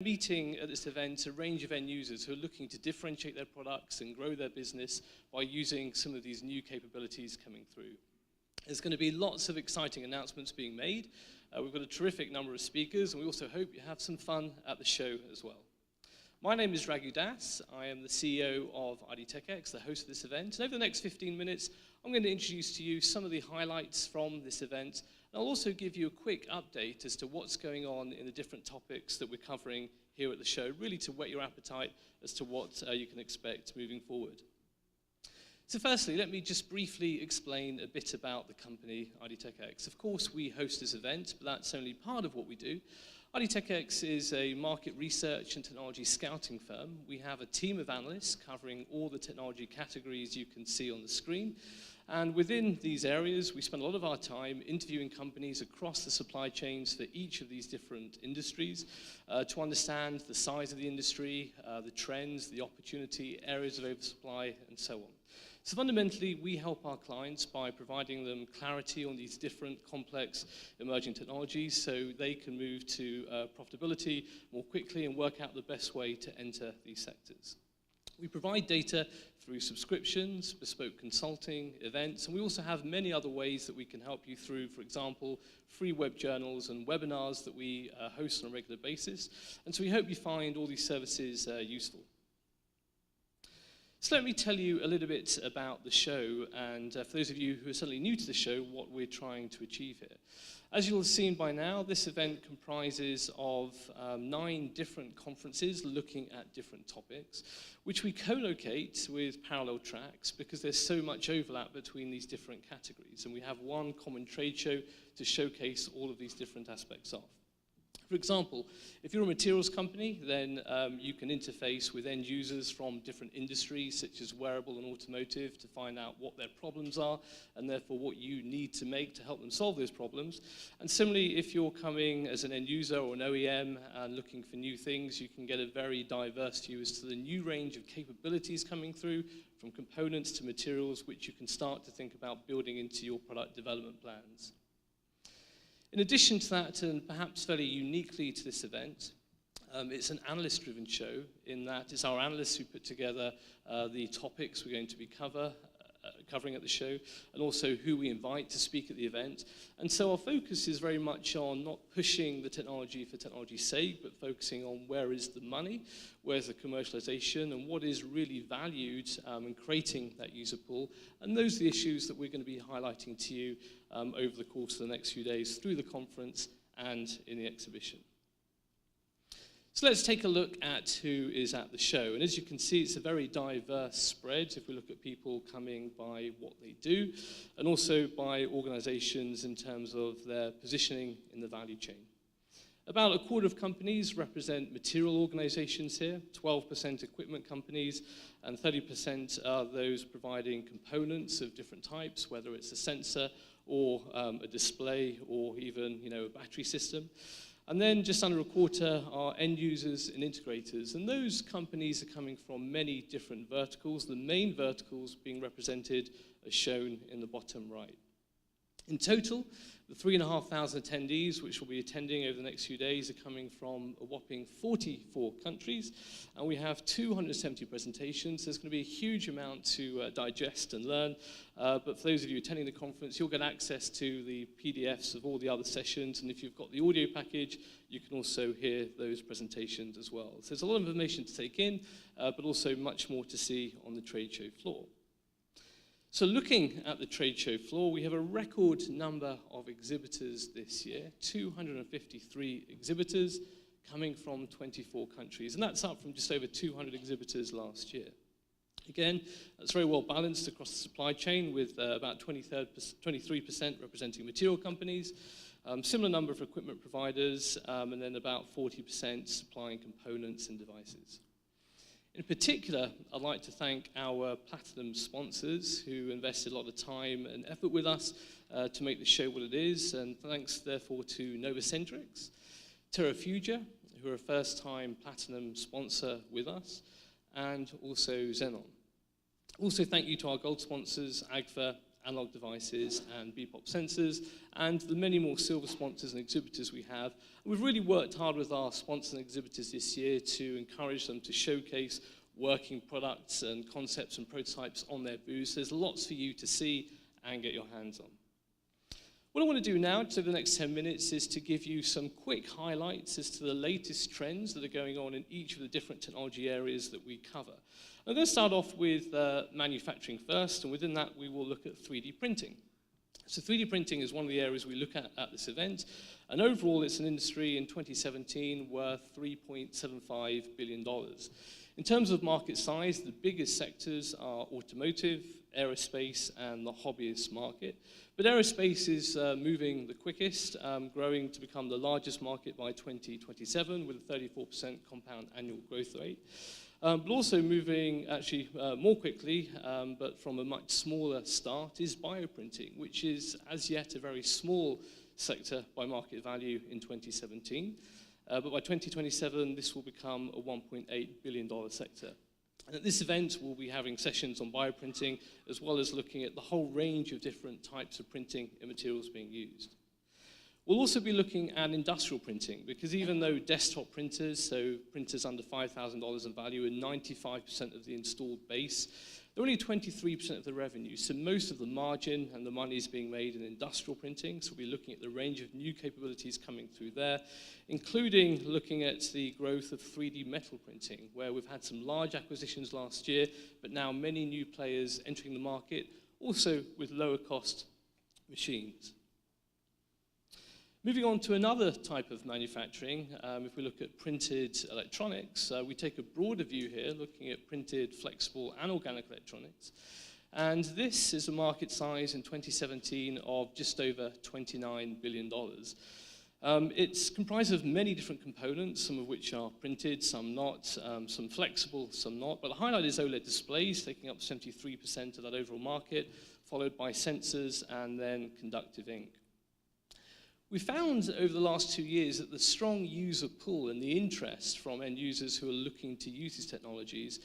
Meeting at this event a range of end users who are looking to differentiate their products and grow their business by using some of these new capabilities coming through. There's going to be lots of exciting announcements being made. We've got a terrific number of speakers, and we also hope you have some fun at the show as well. My name is Raghu Das. I am the CEO of IDTechEx, the host of this event. And over the next 15 minutes, I'm going to introduce to you some of the highlights from this event. And I'll also give you a quick update as to what's going on in the different topics that we're covering here at the show, really to whet your appetite as to what you can expect moving forward. So firstly, let me just briefly explain a bit about the company IDTechEx. Of course, we host this event, but that's only part of what we do. IDTechEx is a market research and technology scouting firm. We have a team of analysts covering all the technology categories you can see on the screen. And within these areas, we spend a lot of our time interviewing companies across the supply chains for each of these different industries to understand the size of the industry, the trends, the opportunity, areas of oversupply, and so on. So fundamentally, we help our clients by providing them clarity on these different complex emerging technologies so they can move to profitability more quickly and work out the best way to enter these sectors. We provide data through subscriptions, bespoke consulting, events, and we also have many other ways that we can help you through, for example, free web journals and webinars that we host on a regular basis. And so we hope you find all these services useful. So let me tell you a little bit about the show, and for those of you who are suddenly new to the show, what we're trying to achieve here. As you'll have seen by now, this event comprises of 9 different conferences looking at different topics, which we co-locate with parallel tracks because there's so much overlap between these different categories, and we have one common trade show to showcase all of these different aspects of. For example, if you're a materials company, then you can interface with end users from different industries, such as Wearables and Automotive, to find out what their problems are, and therefore what you need to make to help them solve those problems. And similarly, if you're coming as an end user or an OEM and looking for new things, you can get a very diverse view as to the new range of capabilities coming through, from components to materials, which you can start to think about building into your product development plans. In addition to that, and perhaps fairly uniquely to this event, it's an analyst-driven show in that it's our analysts who put together the topics we're going to be covering at the show, and also who we invite to speak at the event. And so our focus is very much on not pushing the technology for technology's sake, but focusing on where is the money, where's the commercialization, and what is really valued in creating that user pool. And those are the issues that we're going to be highlighting to you over the course of the next few days through the conference and in the exhibition. So let's take a look at who is at the show. And as you can see, it's a very diverse spread if we look at people coming by what they do, and also by organizations in terms of their positioning in the value chain. About a quarter of companies represent material organizations here, 12% equipment companies, and 30% are those providing components of different types, whether it's a sensor or a display or even a battery system. And then just under a quarter are end users and integrators. And those companies are coming from many different verticals, the main verticals being represented as shown in the bottom right. In total, the 3,500 attendees, which will be attending over the next few days, are coming from a whopping 44 countries, and we have 270 presentations. There's going to be a huge amount to digest and learn, but for those of you attending the conference, you'll get access to the PDFs of all the other sessions, and if you've got the audio package, you can also hear those presentations as well. So there's a lot of information to take in, but also much more to see on the trade show floor. So looking at the trade show floor, we have a record number of exhibitors this year, 253 exhibitors coming from 24 countries, and that's up from just over 200 exhibitors last year. Again, that's very well balanced across the supply chain with about 23% representing material companies, similar number of equipment providers, and then about 40% supplying components and devices. In particular, I'd like to thank our platinum sponsors who invested a lot of time and effort with us to make the show what it is, and thanks therefore to Novacentrix, Terra, who are a first-time platinum sponsor with us, and also Xenon. Also thank you to our gold sponsors, Agfa, analog devices and BPOP sensors, and the many more silver sponsors and exhibitors we have. We've really worked hard with our sponsors and exhibitors this year to encourage them to showcase working products and concepts and prototypes on their booths. There's lots for you to see and get your hands on. What I want to do now, just over the next 10 minutes, is to give you some quick highlights as to the latest trends that are going on in each of the different technology areas that we cover. I'm going to start off with manufacturing first, and within that we will look at 3D printing. So 3D printing is one of the areas we look at this event, and overall it's an industry in 2017 worth $3.75 billion. In terms of market size, the biggest sectors are automotive, aerospace, and the hobbyist market. But aerospace is moving the quickest, growing to become the largest market by 2027 with a 34% compound annual growth rate. But also moving actually more quickly, but from a much smaller start, is bioprinting, which is as yet a very small sector by market value in 2017. But by 2027, this will become a $1.8 billion sector. And at this event, we'll be having sessions on bioprinting, as well as looking at the whole range of different types of printing and materials being used. We'll also be looking at industrial printing, because even though desktop printers, so printers under $5,000 in value, are 95% of the installed base, they're only 23% of the revenue. So most of the margin and the money is being made in industrial printing. So we'll be looking at the range of new capabilities coming through there, including looking at the growth of 3D metal printing, where we've had some large acquisitions last year, but now many new players entering the market, also with lower cost machines. Moving on to another type of manufacturing, if we look at printed electronics, we take a broader view here, looking at printed, flexible, and organic electronics. And this is a market size in 2017 of just over $29 billion. It's comprised of many different components, some of which are printed, some not, some flexible, some not. But the highlight is OLED displays, taking up 73% of that overall market, followed by sensors and then conductive ink. We found over the last 2 years that the strong user pull and the interest from end users who are looking to use these technologies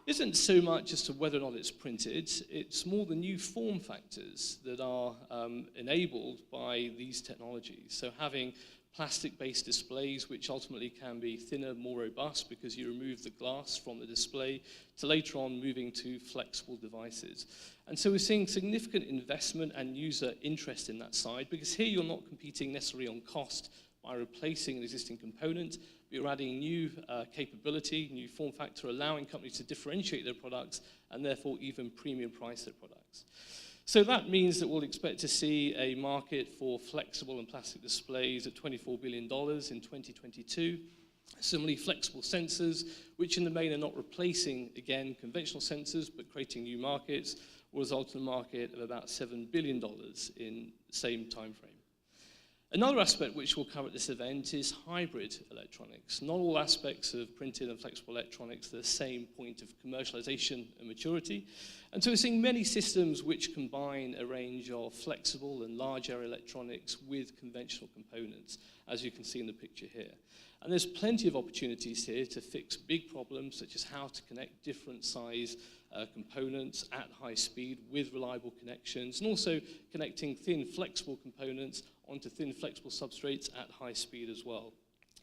isn't so much as to whether or not it's printed, it's more the new form factors that are enabled by these technologies. So having plastic-based displays, which ultimately can be thinner, more robust because you remove the glass from the display, to later on moving to flexible devices. And so we're seeing significant investment and user interest in that side, because here you're not competing necessarily on cost by replacing an existing component, but you're adding new capability, new form factor, allowing companies to differentiate their products and therefore even premium price their products. So that means that we'll expect to see a market for flexible and plastic displays at $24 billion in 2022. Similarly, flexible sensors, which in the main are not replacing, again, conventional sensors, but creating new markets, will result in a market of about $7 billion in the same time frame. Another aspect which we'll cover at this event is hybrid electronics. Not all aspects of printed and flexible electronics are the same point of commercialization and maturity. And so we're seeing many systems which combine a range of flexible and large area electronics with conventional components, as you can see in the picture here. And there's plenty of opportunities here to fix big problems, such as how to connect different size components at high speed with reliable connections, and also connecting thin, flexible components onto thin, flexible substrates at high speed as well.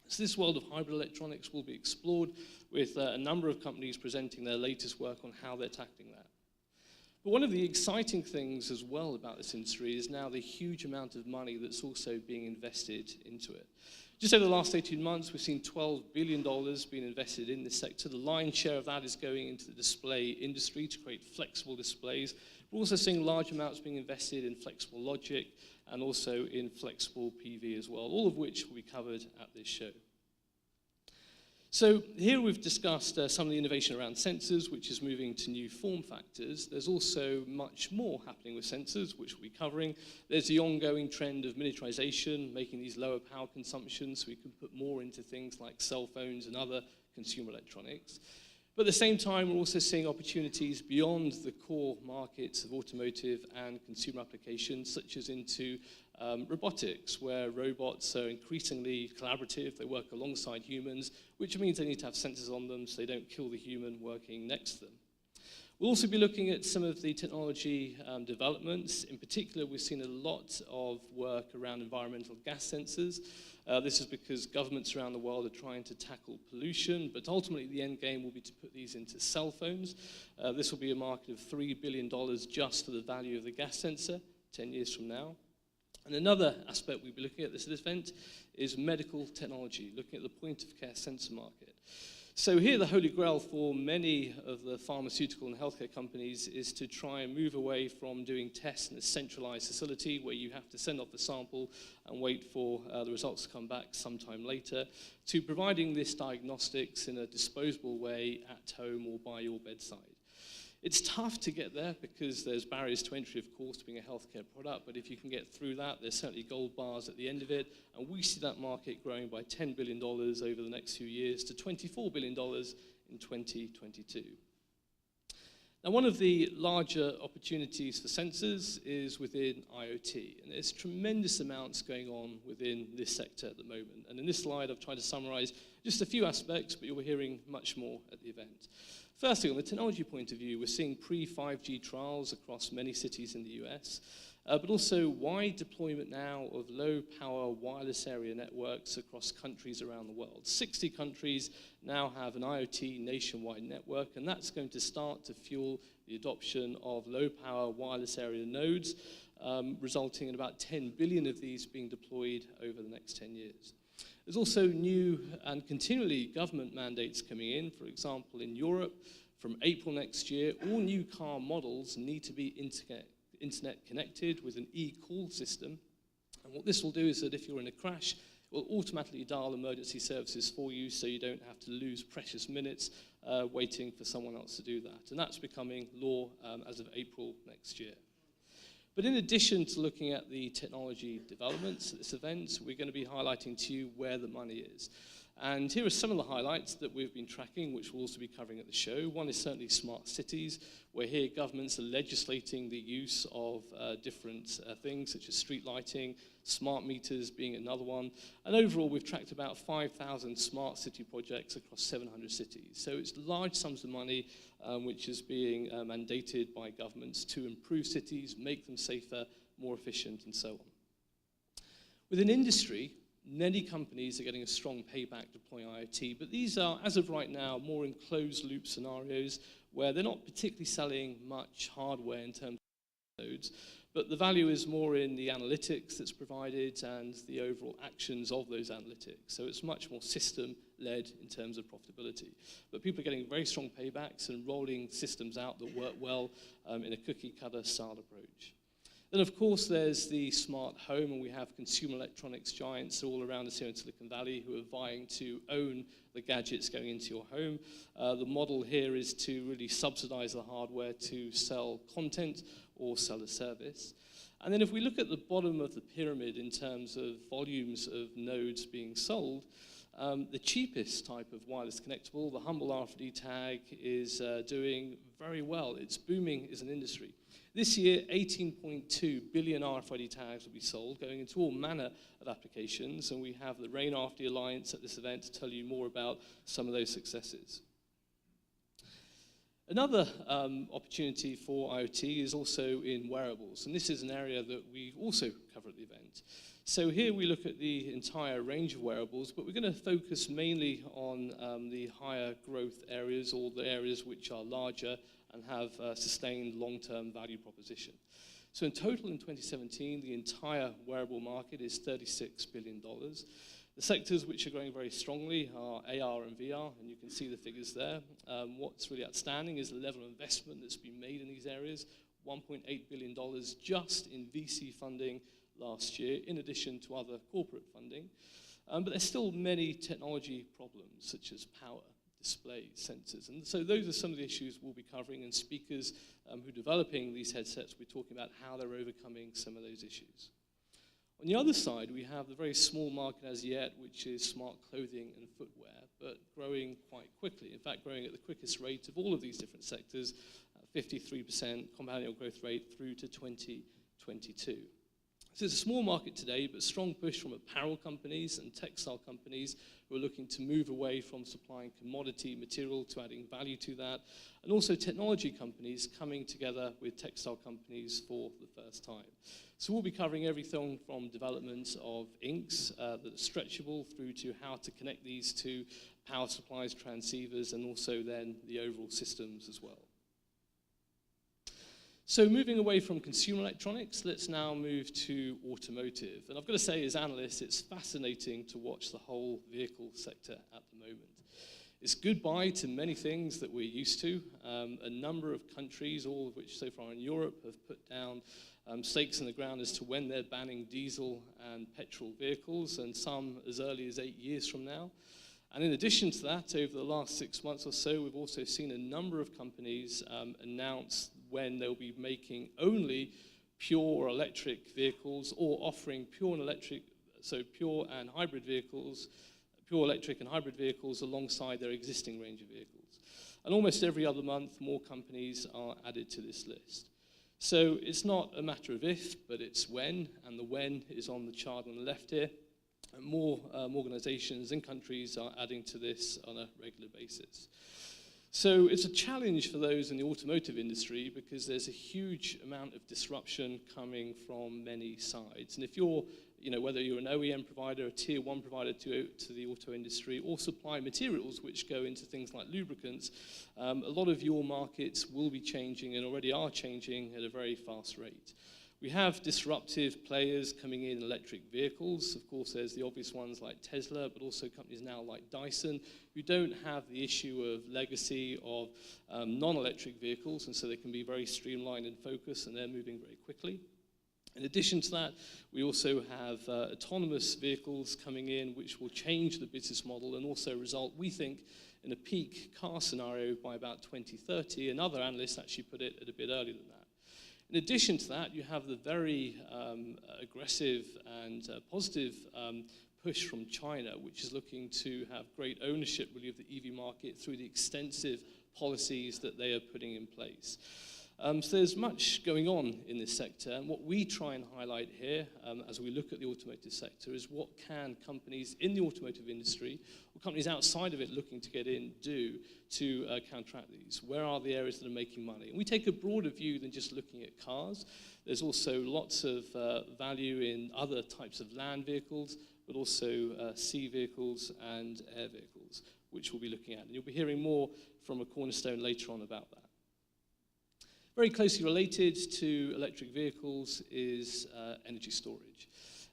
So this world of hybrid electronics will be explored with a number of companies presenting their latest work on how they're tackling that. But one of the exciting things as well about this industry is now the huge amount of money that's also being invested into it. Just over the last 18 months, we've seen $12 billion being invested in this sector. The lion's share of that is going into the display industry to create flexible displays. We're also seeing large amounts being invested in flexible logic and also in flexible PV as well, all of which will be covered at this show. So here we've discussed some of the innovation around sensors, which is moving to new form factors. There's also much more happening with sensors, which we'll be covering. There's the ongoing trend of miniaturization, making these lower power consumption so we can put more into things like cell phones and other consumer electronics. But at the same time, we're also seeing opportunities beyond the core markets of automotive and consumer applications, such as into robotics, where robots are increasingly collaborative. They work alongside humans, which means they need to have sensors on them so they don't kill the human working next to them. We'll also be looking at some of the technology developments. In particular, we've seen a lot of work around environmental gas sensors. This is because governments around the world are trying to tackle pollution, but ultimately the end game will be to put these into cell phones. This will be a market of $3 billion just for the value of the gas sensor 10 years from now. And another aspect we'll be looking at this event is medical technology, looking at the point-of-care sensor market. So here the holy grail for many of the pharmaceutical and healthcare companies is to try and move away from doing tests in a centralized facility where you have to send off the sample and wait for the results to come back sometime later, to providing this diagnostics in a disposable way at home or by your bedside. It's tough to get there because there's barriers to entry, of course, to being a healthcare product, but if you can get through that, there's certainly gold bars at the end of it, and we see that market growing by $10 billion over the next few years to $24 billion in 2022. Now, one of the larger opportunities for sensors is within IoT, and there's tremendous amounts going on within this sector at the moment. And in this slide, I've tried to summarize just a few aspects, but you'll be hearing much more at the event. Firstly, on the technology point of view, we're seeing pre-5G trials across many cities in the US, but also wide deployment now of low-power wireless area networks across countries around the world. 60 countries now have an IoT nationwide network, and that's going to start to fuel the adoption of low-power wireless area nodes, resulting in about 10 billion of these being deployed over the next 10 years. There's also new and continually government mandates coming in. For example, in Europe, from April next year, all new car models need to be internet connected with an e-call system. And what this will do is that if you're in a crash, it will automatically dial emergency services for you so you don't have to lose precious minutes waiting for someone else to do that. And that's becoming law as of April next year. But in addition to looking at the technology developments at this event, we're going to be highlighting to you where the money is. And here are some of the highlights that we've been tracking, which we'll also be covering at the show. One is certainly smart cities, where here governments are legislating the use of different things, such as street lighting, smart meters being another one. And overall, we've tracked about 5,000 smart city projects across 700 cities. So it's large sums of money which is being mandated by governments to improve cities, make them safer, more efficient, and so on. Within industry, many companies are getting a strong payback deploying IoT, but these are, as of right now, more in closed-loop scenarios where they're not particularly selling much hardware in terms of nodes, but the value is more in the analytics that's provided and the overall actions of those analytics. So it's much more system-led in terms of profitability. But people are getting very strong paybacks and rolling systems out that work well in a cookie-cutter style approach. Then, of course, there's the smart home, and we have consumer electronics giants all around us here in Silicon Valley who are vying to own the gadgets going into your home. The model here is to really subsidize the hardware to sell content or sell a service. And then if we look at the bottom of the pyramid in terms of volumes of nodes being sold, the cheapest type of wireless connectable, the humble RFID tag, is doing very well. It's booming as an industry. This year, 18.2 billion RFID tags will be sold, going into all manner of applications, and we have the RAIN RFID Alliance at this event to tell you more about some of those successes. Another opportunity for IoT is also in wearables, and this is an area that we also cover at the event. So here we look at the entire range of wearables, but we're going to focus mainly on the higher growth areas, or the areas which are larger and have sustained long-term value proposition. So in total in 2017, the entire wearable market is $36 billion. The sectors which are growing very strongly are AR and VR, and you can see the figures there. What's really outstanding is the level of investment that's been made in these areas, $1.8 billion just in VC funding last year, in addition to other corporate funding. But there's still many technology problems, such as power, display, sensors. And so those are some of the issues we'll be covering, and speakers who are developing these headsets will be talking about how they're overcoming some of those issues. On the other side, we have the very small market as yet, which is smart clothing and footwear, but growing quite quickly. In fact, growing at the quickest rate of all of these different sectors, 53% compound annual growth rate through to 2022. So it's a small market today, but strong push from apparel companies and textile companies who are looking to move away from supplying commodity material to adding value to that, and also technology companies coming together with textile companies for the first time. So we'll be covering everything from development of inks that are stretchable through to how to connect these to power supplies, transceivers, and also then the overall systems as well. So moving away from consumer electronics, let's now move to automotive. And I've got to say, as analysts, it's fascinating to watch the whole vehicle sector at the moment. It's goodbye to many things that we're used to. A number of countries, all of which so far in Europe, have put down stakes in the ground as to when they're banning diesel and petrol vehicles, and some as early as 8 years from now. And in addition to that, over the last 6 months or so, we've also seen a number of companies announce when they'll be making only pure electric vehicles or offering pure and electric, so pure and hybrid vehicles, pure electric and hybrid vehicles alongside their existing range of vehicles. And almost every other month, more companies are added to this list. So it's not a matter of if, but it's when, and the when is on the chart on the left here. And more organizations and countries are adding to this on a regular basis. So it's a challenge for those in the automotive industry because there's a huge amount of disruption coming from many sides. And if you're, whether you're an OEM provider, a tier one provider to the auto industry, or supply materials which go into things like lubricants, a lot of your markets will be changing and already are changing at a very fast rate. We have disruptive players coming in electric vehicles. Of course, there's the obvious ones like Tesla, but also companies now like Dyson, who don't have the issue of legacy of non-electric vehicles, and so they can be very streamlined and focused, and they're moving very quickly. In addition to that, we also have autonomous vehicles coming in, which will change the business model and also result, we think, in a peak car scenario by about 2030, and other analysts actually put it at a bit earlier than that. In addition to that, you have the very aggressive and positive push from China, which is looking to have great ownership, really, of the EV market through the extensive policies that they are putting in place. So there's much going on in this sector, and what we try and highlight here as we look at the automotive sector is what can companies in the automotive industry, or companies outside of it looking to get in, do to counteract these. Where are the areas that are making money? And we take a broader view than just looking at cars. There's also lots of value in other types of land vehicles, but also sea vehicles and air vehicles, which we'll be looking at. And you'll be hearing more from a Cornerstone later on about that. Very closely related to electric vehicles is energy storage.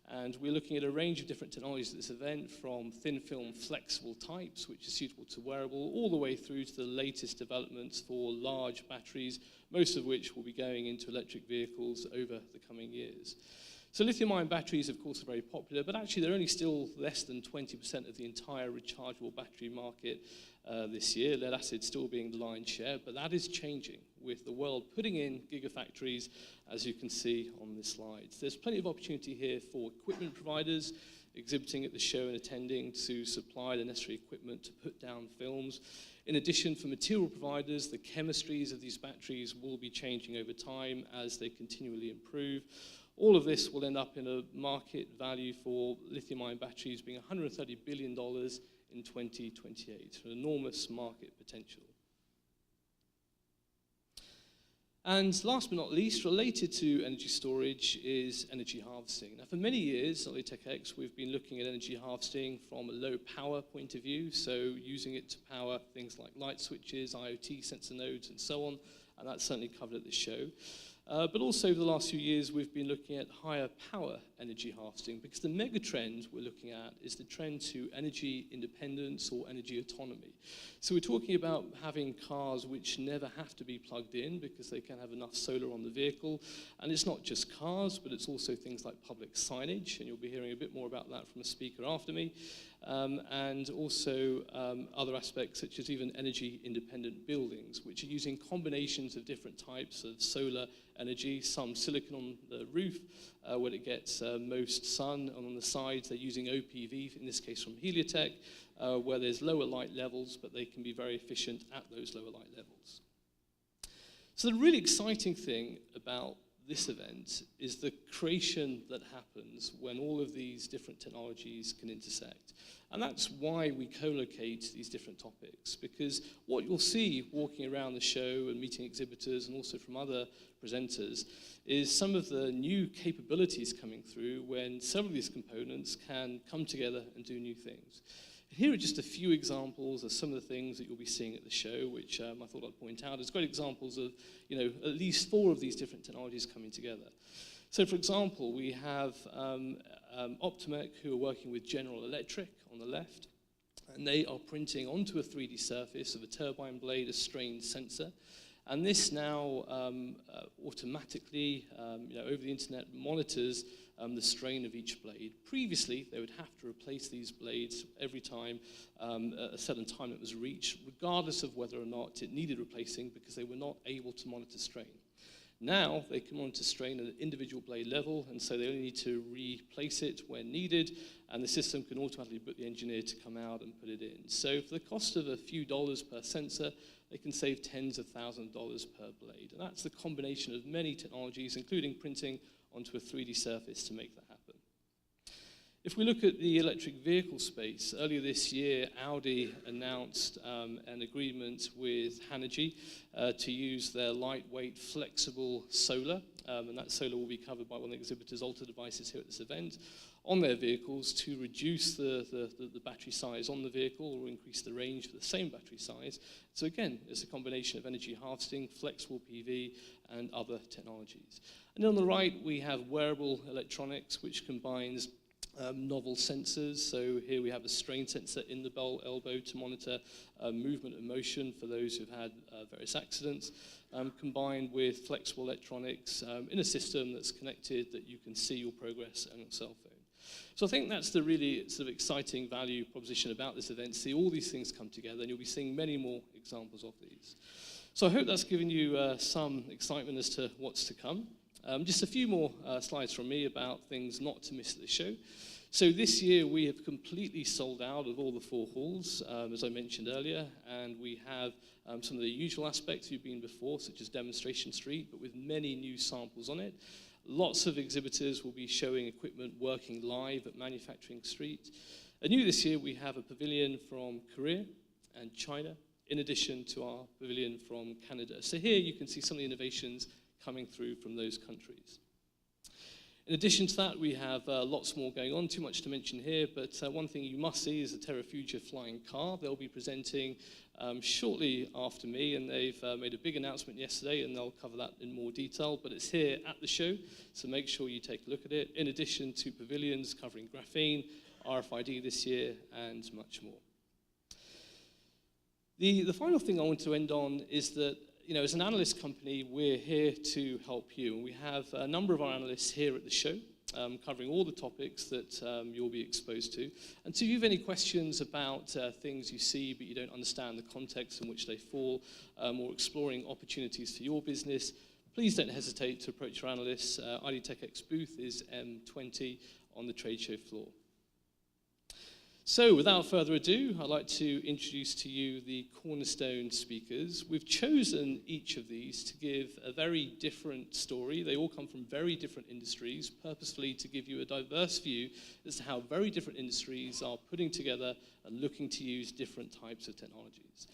And we're looking at a range of different technologies at this event, from thin film flexible types, which are suitable to wearable, all the way through to the latest developments for large batteries, most of which will be going into electric vehicles over the coming years. So lithium-ion batteries, of course, are very popular, but actually they're only still less than 20% of the entire rechargeable battery market this year. Lead acid still being the lion's share, but that is changing with the world putting in gigafactories, as you can see on this slide. There's plenty of opportunity here for equipment providers exhibiting at the show and attending to supply the necessary equipment to put down films. In addition, for material providers, the chemistries of these batteries will be changing over time as they continually improve. All of this will end up in a market value for lithium-ion batteries being $130 billion in 2028, an enormous market potential. And last but not least, related to energy storage is energy harvesting. Now, for many years at IDTechEx, we've been looking at energy harvesting from a low power point of view, so using it to power things like light switches, IoT sensor nodes, and so on, and that's certainly covered at this show. But also over the last few years, we've been looking at higher power energy harvesting, because the mega trend we're looking at is the trend to energy independence or energy autonomy. So we're talking about having cars which never have to be plugged in because they can have enough solar on the vehicle. And it's not just cars, but it's also things like public signage, and you'll be hearing a bit more about that from a speaker after me. And also other aspects such as even energy independent buildings, which are using combinations of different types of solar energy, some silicon on the roof where it gets most sun, and on the sides they're using OPV, in this case from Heliotech, where there's lower light levels, but they can be very efficient at those lower light levels. So the really exciting thing about this event is the creation that happens when all of these different technologies can intersect. And that's why we co-locate these different topics, because what you'll see walking around the show and meeting exhibitors and also from other presenters is some of the new capabilities coming through when several of these components can come together and do new things. Here are just a few examples of some of the things that you'll be seeing at the show, which I thought I'd point out as great examples of, at least 4 of these different technologies coming together. So, for example, we have Optimec, who are working with General Electric on the left, and they are printing onto a 3D surface of a turbine blade a strain sensor. And this now automatically, over the internet, monitors the strain of each blade. Previously, they would have to replace these blades every time a certain time it was reached, regardless of whether or not it needed replacing, because they were not able to monitor strain. Now, they can monitor strain at an individual blade level, and so they only need to replace it when needed, and the system can automatically book the engineer to come out and put it in. So for the cost of a few dollars per sensor, they can save tens of thousands of dollars per blade. And that's the combination of many technologies, including printing onto a 3D surface to make that happen. If we look at the electric vehicle space, earlier this year, Audi announced an agreement with Hanergy to use their lightweight, flexible solar, and that solar will be covered by one of the exhibitors' Alta devices here at this event, on their vehicles to reduce the battery size on the vehicle or increase the range for the same battery size. So again, it's a combination of energy harvesting, flexible PV, and other technologies. And then on the right, we have wearable electronics, which combines novel sensors. So here we have a strain sensor in the elbow to monitor movement and motion for those who've had various accidents, combined with flexible electronics in a system that's connected that you can see your progress on your cell phone. So I think that's the really sort of exciting value proposition about this event. See all these things come together, and you'll be seeing many more examples of these. So I hope that's given you some excitement as to what's to come. Just a few more slides from me about things not to miss at the show. So this year we have completely sold out of all the 4 halls, as I mentioned earlier, and we have some of the usual aspects you've been before, such as Demonstration Street, but with many new samples on it. Lots of exhibitors will be showing equipment working live at Manufacturing Street. And new this year, we have a pavilion from Korea and China, in addition to our pavilion from Canada. So here you can see some of the innovations coming through from those countries. In addition to that, we have lots more going on, too much to mention here, but one thing you must see is the Terra Future flying car. They'll be presenting shortly after me, and they've made a big announcement yesterday, and they'll cover that in more detail, but it's here at the show, so make sure you take a look at it, in addition to pavilions covering graphene, RFID this year, and much more. The final thing I want to end on is that as an analyst company, we're here to help you. And we have a number of our analysts here at the show, covering all the topics that you'll be exposed to. And so if you have any questions about things you see but you don't understand the context in which they fall, or exploring opportunities for your business, please don't hesitate to approach your analysts. IDTechEx booth is M20 on the trade show floor. So, without further ado, I'd like to introduce to you the Cornerstone Speakers. We've chosen each of these to give a very different story. They all come from very different industries, purposefully to give you a diverse view as to how very different industries are putting together and looking to use different types of technologies.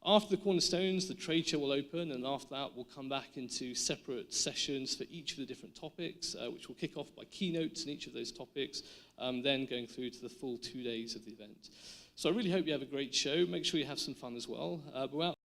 After the Cornerstones, the trade show will open, and after that, we'll come back into separate sessions for each of the different topics, which will kick off by keynotes in each of those topics, then going through to the full 2 days of the event. So I really hope you have a great show. Make sure you have some fun as well.